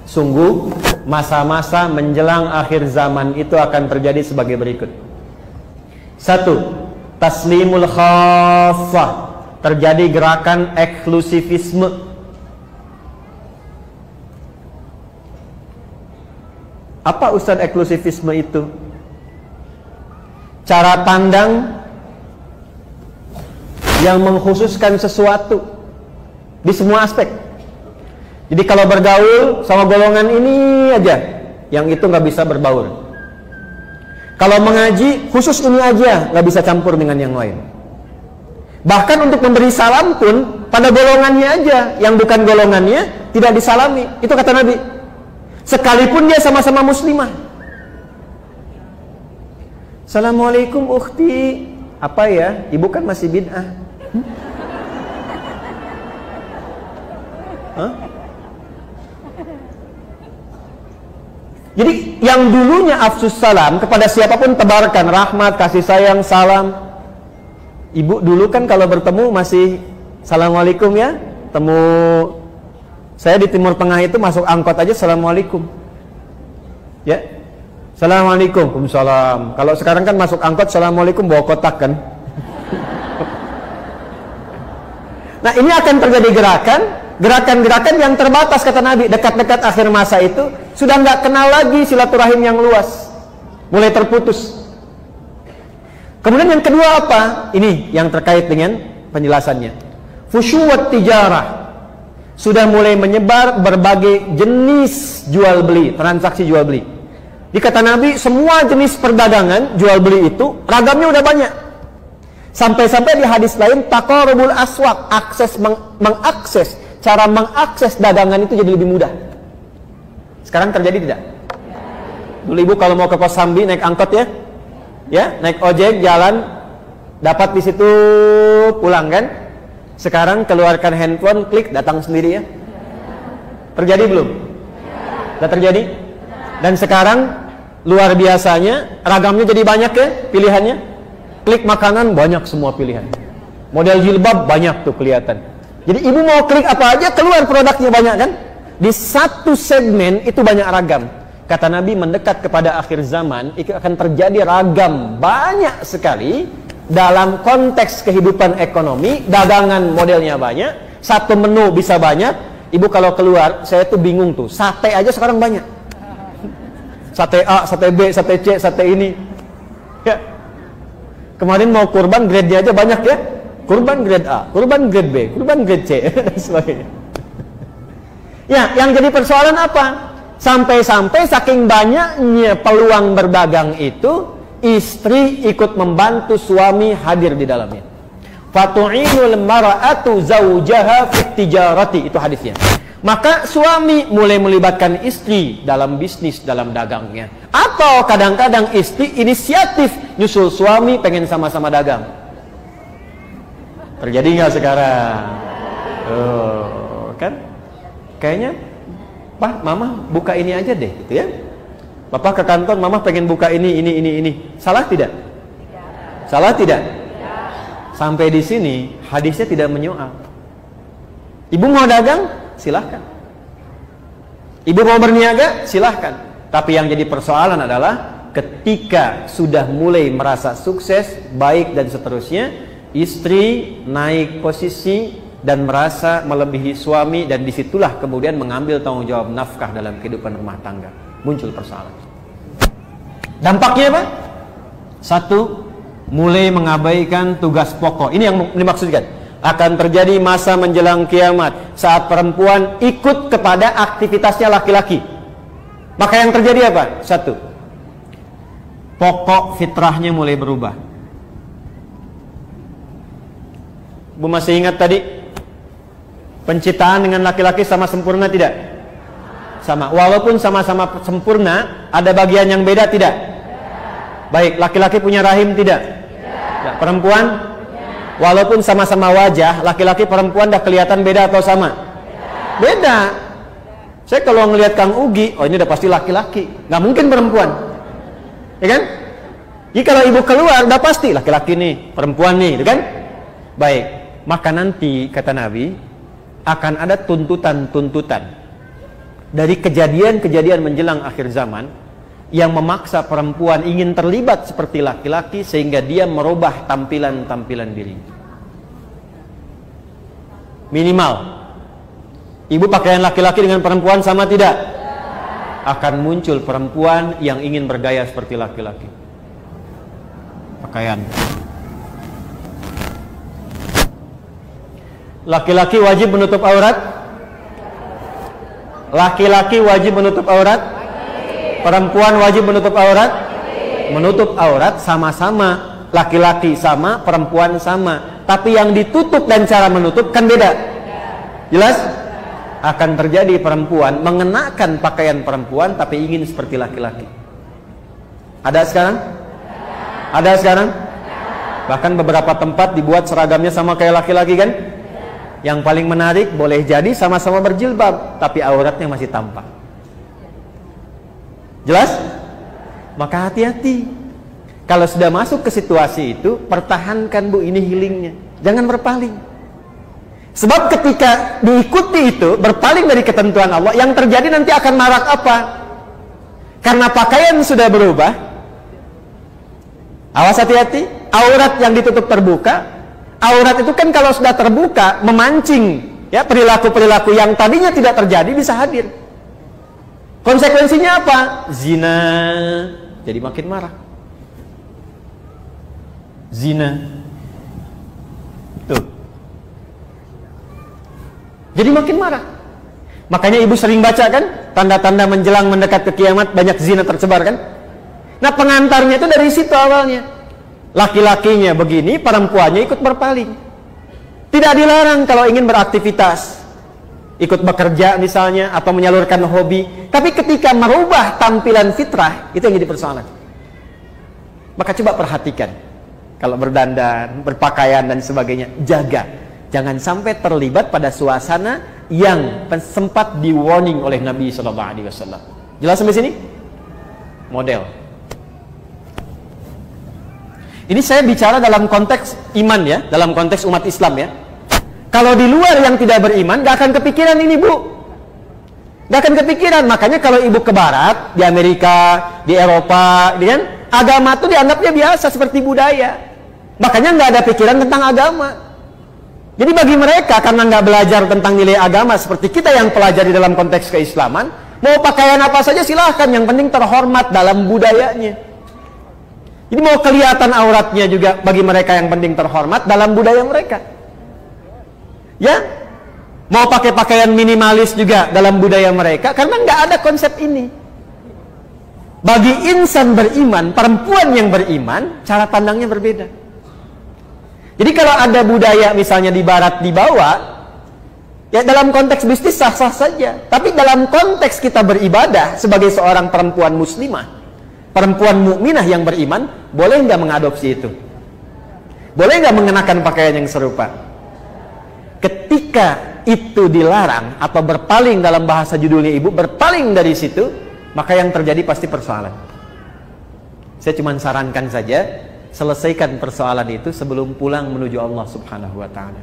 Sungguh masa-masa menjelang akhir zaman itu akan terjadi sebagai berikut. 1. Taslimul khassah. Terjadi gerakan eksklusivisme. Apa Ustaz eksklusivisme itu? Cara pandang yang mengkhususkan sesuatu di semua aspek. Jadi kalau bergaul sama golongan ini aja, yang itu nggak bisa berbaur. Kalau mengaji khusus ini aja, nggak bisa campur dengan yang lain. Bahkan untuk memberi salam pun pada golongannya aja, yang bukan golongannya tidak disalami. Itu kata Nabi. Sekalipun dia sama-sama muslimah. Assalamualaikum ukhti. Apa ya? Ibu kan masih bid'ah. Hah? Jadi yang dulunya afsus salam kepada siapapun tebarkan rahmat, kasih sayang, salam. Ibu dulu kan kalau bertemu masih assalamualaikum ya. Temu saya di Timur Tengah itu masuk angkot aja assalamualaikum. Ya. Assalamualaikum. Waalaikumsalam. Kalau sekarang kan masuk angkot assalamualaikum bawa kotak kan. Nah, ini akan terjadi gerakan-gerakan yang terbatas kata Nabi. Dekat-dekat akhir masa itu sudah nggak kenal lagi silaturahim yang luas, mulai terputus. Kemudian yang kedua apa? Ini yang terkait dengan penjelasannya. Fusyuwat tijarah. Sudah mulai menyebar berbagai jenis jual beli, transaksi jual beli. Di kata Nabi, semua jenis perdagangan jual beli itu ragamnya udah banyak. Sampai-sampai di hadis lain taqarrubul aswaq, cara mengakses dagangan itu jadi lebih mudah. Sekarang terjadi tidak? Dulu ibu kalau mau ke Kosambi naik angkot ya, naik ojek jalan, dapat di situ pulang kan? Sekarang keluarkan handphone, klik datang sendiri ya. Terjadi belum? Sudah terjadi? Dan sekarang luar biasanya ragamnya jadi banyak ya pilihannya. Klik makanan banyak semua pilihan. Model jilbab banyak tuh kelihatan. Jadi ibu mau klik apa aja keluar produknya banyak kan? Di satu segmen itu banyak ragam. Kata Nabi mendekat kepada akhir zaman itu akan terjadi ragam banyak sekali dalam konteks kehidupan ekonomi. Dagangan modelnya banyak, satu menu bisa banyak. Ibu kalau keluar saya tuh bingung tuh, sate aja sekarang banyak. Sate A, sate B, sate C, sate ini ya. Kemarin mau kurban grade-nya aja banyak ya. Kurban grade A, kurban grade B, kurban grade C dan sebagainya. Ya, yang jadi persoalan apa? Sampai-sampai saking banyaknya peluang berdagang itu, istri ikut membantu suami hadir di dalamnya. Fatu'inul mar'atu zawjaha fit tijarati, itu hadisnya. Maka suami mulai melibatkan istri dalam bisnis, dalam dagangnya. Atau kadang-kadang istri inisiatif nyusul suami pengen sama-sama dagang. Terjadi nggak sekarang? Oh, kan? Kayaknya, Pak, Mama buka ini aja deh, gitu ya. Bapak ke kantor, Mama pengen buka ini. Salah tidak? Salah tidak? Sampai di sini hadisnya tidak menyoal. Ibu mau dagang, silahkan. Ibu mau berniaga, silahkan. Tapi yang jadi persoalan adalah ketika sudah mulai merasa sukses, baik dan seterusnya, istri naik posisi dan merasa melebihi suami, dan disitulah kemudian mengambil tanggung jawab nafkah dalam kehidupan rumah tangga. Muncul persoalan. Dampaknya apa? 1, mulai mengabaikan tugas pokok. Ini yang dimaksudkan. Akan terjadi masa menjelang kiamat saat perempuan ikut kepada aktivitasnya laki-laki. Maka yang terjadi apa? 1, pokok fitrahnya mulai berubah. Bu masih ingat tadi penciptaan dengan laki-laki sama sempurna tidak? Sama. Walaupun sama-sama sempurna, ada bagian yang beda tidak? Baik, laki-laki punya rahim tidak? Tidak. Perempuan? Walaupun sama-sama wajah, laki-laki perempuan dah kelihatan beda atau sama? Beda. Saya kalau ngelihat Kang Ugi, oh ini udah pasti laki-laki, nggak mungkin perempuan, ya kan? Jadi kalau ibu keluar, udah pasti laki-laki nih, perempuan nih, kan? Baik, maka nanti kata Nabi akan ada tuntutan-tuntutan. dari kejadian-kejadian menjelang akhir zaman yang memaksa perempuan ingin terlibat seperti laki-laki sehingga dia merubah tampilan-tampilan dirinya. Minimal, ibu pakaian laki-laki dengan perempuan sama tidak? Akan muncul perempuan yang ingin bergaya seperti laki-laki. Pakaian. Laki-laki wajib menutup aurat? Laki-laki wajib menutup aurat? Perempuan wajib menutup aurat? Menutup aurat sama-sama. Laki-laki sama, perempuan sama. Tapi yang ditutup dan cara menutup kan beda. Jelas? Akan terjadi perempuan mengenakan pakaian perempuan tapi ingin seperti laki-laki. Ada sekarang? Ada sekarang? Bahkan beberapa tempat dibuat seragamnya sama kayak laki-laki kan? Yang paling menarik, boleh jadi sama-sama berjilbab tapi auratnya masih tampak. Jelas? Maka hati-hati. Kalau sudah masuk ke situasi itu, pertahankan Bu ini healingnya. Jangan berpaling. Sebab ketika diikuti itu, berpaling dari ketentuan Allah, yang terjadi nanti akan marak apa? Karena pakaian sudah berubah. Awas, hati-hati. Aurat yang ditutup terbuka. Aurat itu kan kalau sudah terbuka memancing ya perilaku-perilaku yang tadinya tidak terjadi bisa hadir. Konsekuensinya apa? Zina. Jadi makin marah. Zina. Tuh. Jadi makin marah. Makanya ibu sering baca kan tanda-tanda menjelang mendekat ke kiamat banyak zina tersebar kan? Nah, pengantarnya itu dari situ awalnya. Laki-lakinya begini, perempuannya ikut berpaling. Tidak dilarang kalau ingin beraktivitas, ikut bekerja misalnya, atau menyalurkan hobi. Tapi ketika merubah tampilan fitrah, itu yang jadi persoalan. Maka coba perhatikan. Kalau berdandan, berpakaian dan sebagainya, jaga. Jangan sampai terlibat pada suasana yang sempat di-warning oleh Nabi SAW. Jelas sampai sini? Model. Ini saya bicara dalam konteks iman ya, dalam konteks umat Islam ya. Kalau di luar yang tidak beriman, gak akan kepikiran ini Bu. Gak akan kepikiran. Makanya kalau ibu ke barat, di Amerika, di Eropa, kan, agama itu dianggapnya biasa seperti budaya. Makanya nggak ada pikiran tentang agama. Jadi bagi mereka karena nggak belajar tentang nilai agama seperti kita yang pelajari dalam konteks keislaman, mau pakaian apa saja silahkan, yang penting terhormat dalam budayanya. Jadi mau kelihatan auratnya juga bagi mereka yang penting terhormat dalam budaya mereka. Ya, mau pakai pakaian minimalis juga dalam budaya mereka karena nggak ada konsep ini. Bagi insan beriman, perempuan yang beriman, cara pandangnya berbeda. Jadi kalau ada budaya misalnya di barat dibawa, ya dalam konteks bisnis sah-sah saja. Tapi dalam konteks kita beribadah sebagai seorang perempuan muslimah, perempuan mukminah yang beriman, boleh nggak mengadopsi itu? Boleh nggak mengenakan pakaian yang serupa? Ketika itu dilarang atau berpaling, dalam bahasa judulnya ibu, berpaling dari situ, maka yang terjadi pasti persoalan. Saya cuma sarankan saja, selesaikan persoalan itu sebelum pulang menuju Allah Subhanahu wa ta'ala.